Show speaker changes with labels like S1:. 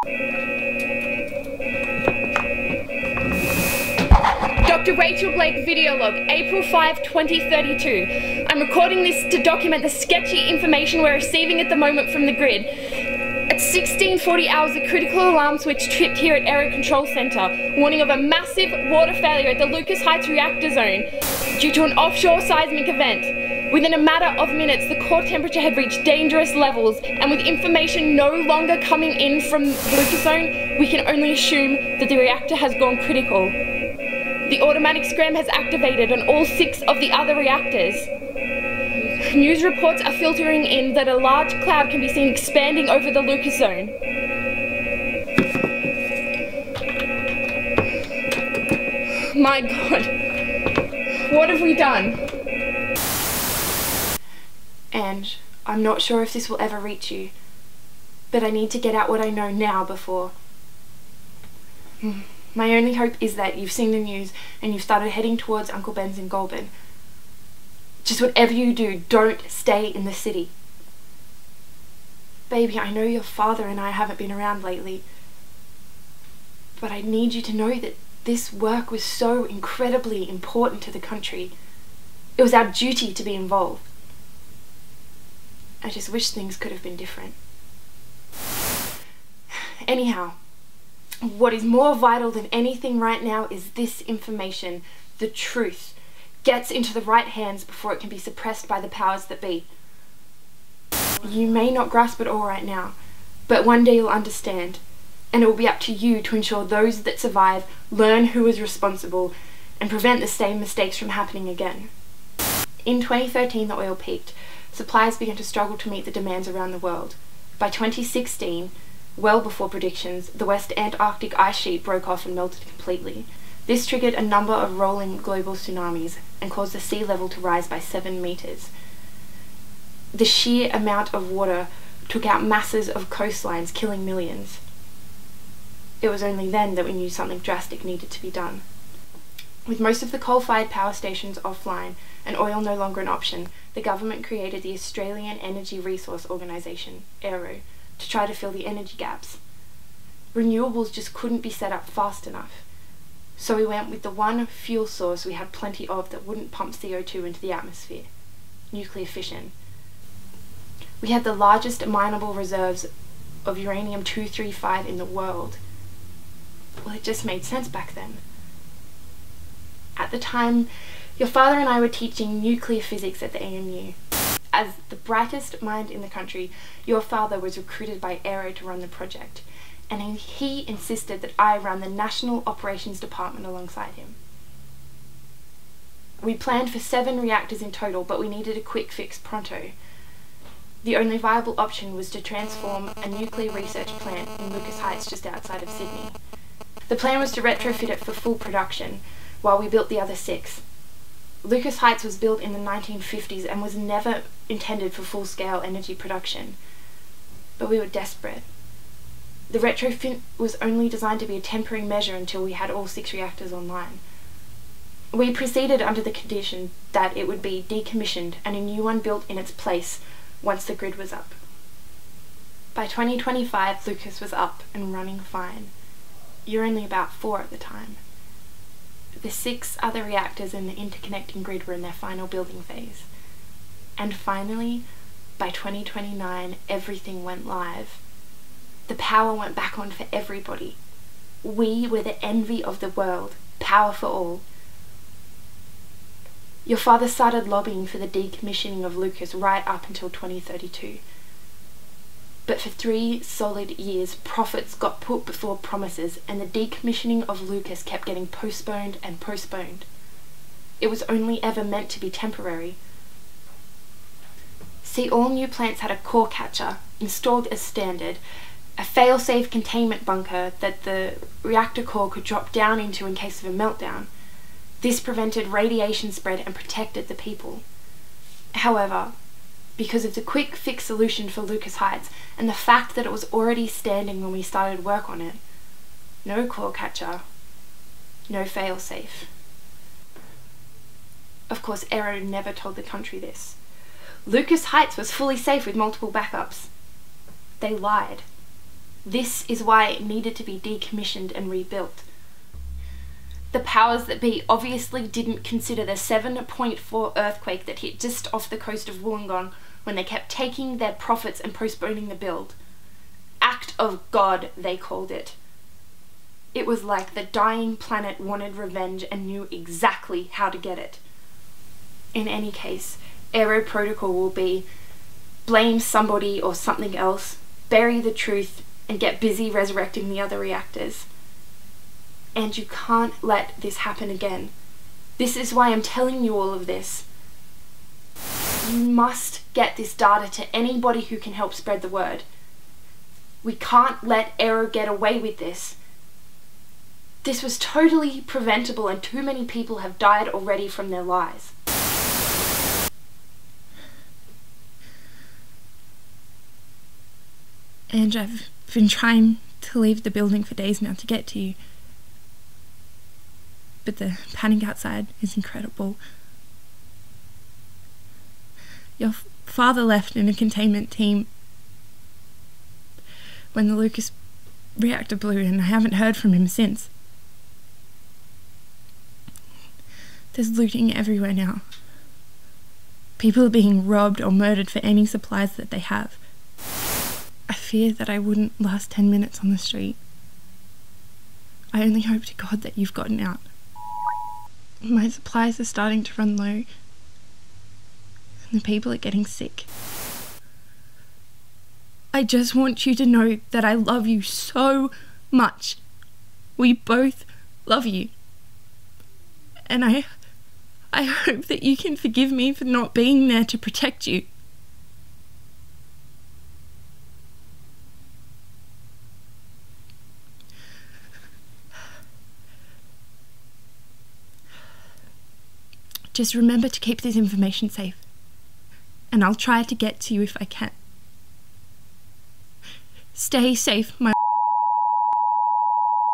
S1: Dr. Rachel Blake video log, April 5, 2032. I'm recording this to document the sketchy information we're receiving at the moment from the grid. At 16:40 hours, the critical alarm switch tripped here at Aero Control Center, warning of a massive water failure at the Lucas Heights reactor zone due to an offshore seismic event. Within a matter of minutes, the core temperature had reached dangerous levels, and with information no longer coming in from the Lucas zone, we can only assume that the reactor has gone critical. The automatic scram has activated on all 6 of the other reactors. News reports are filtering in that a large cloud can be seen expanding over the Lucas zone. My God, what have we done? And I'm not sure if this will ever reach you, but I need to get out what I know now before. My only hope is that you've seen the news and you've started heading towards Uncle Ben's in Goulburn. Just whatever you do, don't stay in the city. Baby, I know your father and I haven't been around lately, but I need you to know that this work was so incredibly important to the country. It was our duty to be involved. I just wish things could have been different. Anyhow, what is more vital than anything right now is this information, the truth, gets into the right hands before it can be suppressed by the powers that be. You may not grasp it all right now, but one day you'll understand, and it will be up to you to ensure those that survive learn who is responsible and prevent the same mistakes from happening again. In 2013, the oil peaked. Supplies began to struggle to meet the demands around the world. By 2016, well before predictions, the West Antarctic ice sheet broke off and melted completely. This triggered a number of rolling global tsunamis and caused the sea level to rise by 7 meters. The sheer amount of water took out masses of coastlines, killing millions. It was only then that we knew something drastic needed to be done. With most of the coal-fired power stations offline and oil no longer an option, the government created the Australian Energy Resource Organisation, AERO, to try to fill the energy gaps. Renewables just couldn't be set up fast enough. So we went with the one fuel source we had plenty of that wouldn't pump CO2 into the atmosphere: nuclear fission. We had the largest mineable reserves of uranium-235 in the world. Well, it just made sense back then. At the time, your father and I were teaching nuclear physics at the ANU. As the brightest mind in the country, your father was recruited by AERO to run the project, and he insisted that I run the National Operations Department alongside him. We planned for 7 reactors in total, but we needed a quick fix pronto. The only viable option was to transform a nuclear research plant in Lucas Heights just outside of Sydney. The plan was to retrofit it for full production, while we built the other 6. Lucas Heights was built in the 1950s and was never intended for full-scale energy production. But we were desperate. The retrofit was only designed to be a temporary measure until we had all 6 reactors online. We proceeded under the condition that it would be decommissioned and a new one built in its place once the grid was up. By 2025, Lucas was up and running fine. You were only about 4 at the time. The 6 other reactors in the interconnecting grid were in their final building phase. And finally, by 2029, everything went live. The power went back on for everybody. We were the envy of the world, power for all. Your father started lobbying for the decommissioning of Lucas right up until 2032. But for 3 solid years, profits got put before promises, and the decommissioning of Lucas kept getting postponed and postponed. It was only ever meant to be temporary. See, all new plants had a core catcher, installed as standard, a fail-safe containment bunker that the reactor core could drop down into in case of a meltdown. This prevented radiation spread and protected the people. However, because of the quick fix solution for Lucas Heights and the fact that it was already standing when we started work on it, no core catcher, no fail-safe. Of course, AERO never told the country this. Lucas Heights was fully safe with multiple backups. They lied. This is why it needed to be decommissioned and rebuilt. The powers that be obviously didn't consider the 7.4 earthquake that hit just off the coast of Wollongong when they kept taking their profits and postponing the build. Act of God, they called it. It was like the dying planet wanted revenge and knew exactly how to get it. In any case, Aero Protocol will be blame somebody or something else, bury the truth, and get busy resurrecting the other reactors. And you can't let this happen again. This is why I'm telling you all of this. You must get this data to anybody who can help spread the word. We can't let Aero get away with this. This was totally preventable and too many people have died already from their lies.
S2: And I've been trying to leave the building for days now to get to you. But the panic outside is incredible. Your father left in a containment team when the Lucas reactor blew, and I haven't heard from him since. There's looting everywhere now. People are being robbed or murdered for any supplies that they have. I fear that I wouldn't last 10 minutes on the street. I only hope to God that you've gotten out. My supplies are starting to run low, and the people are getting sick. I just want you to know that I love you so much. We both love you. And I hope that you can forgive me for not being there to protect you. Just remember to keep this information safe, and I'll try to get to you if I can. Stay safe, my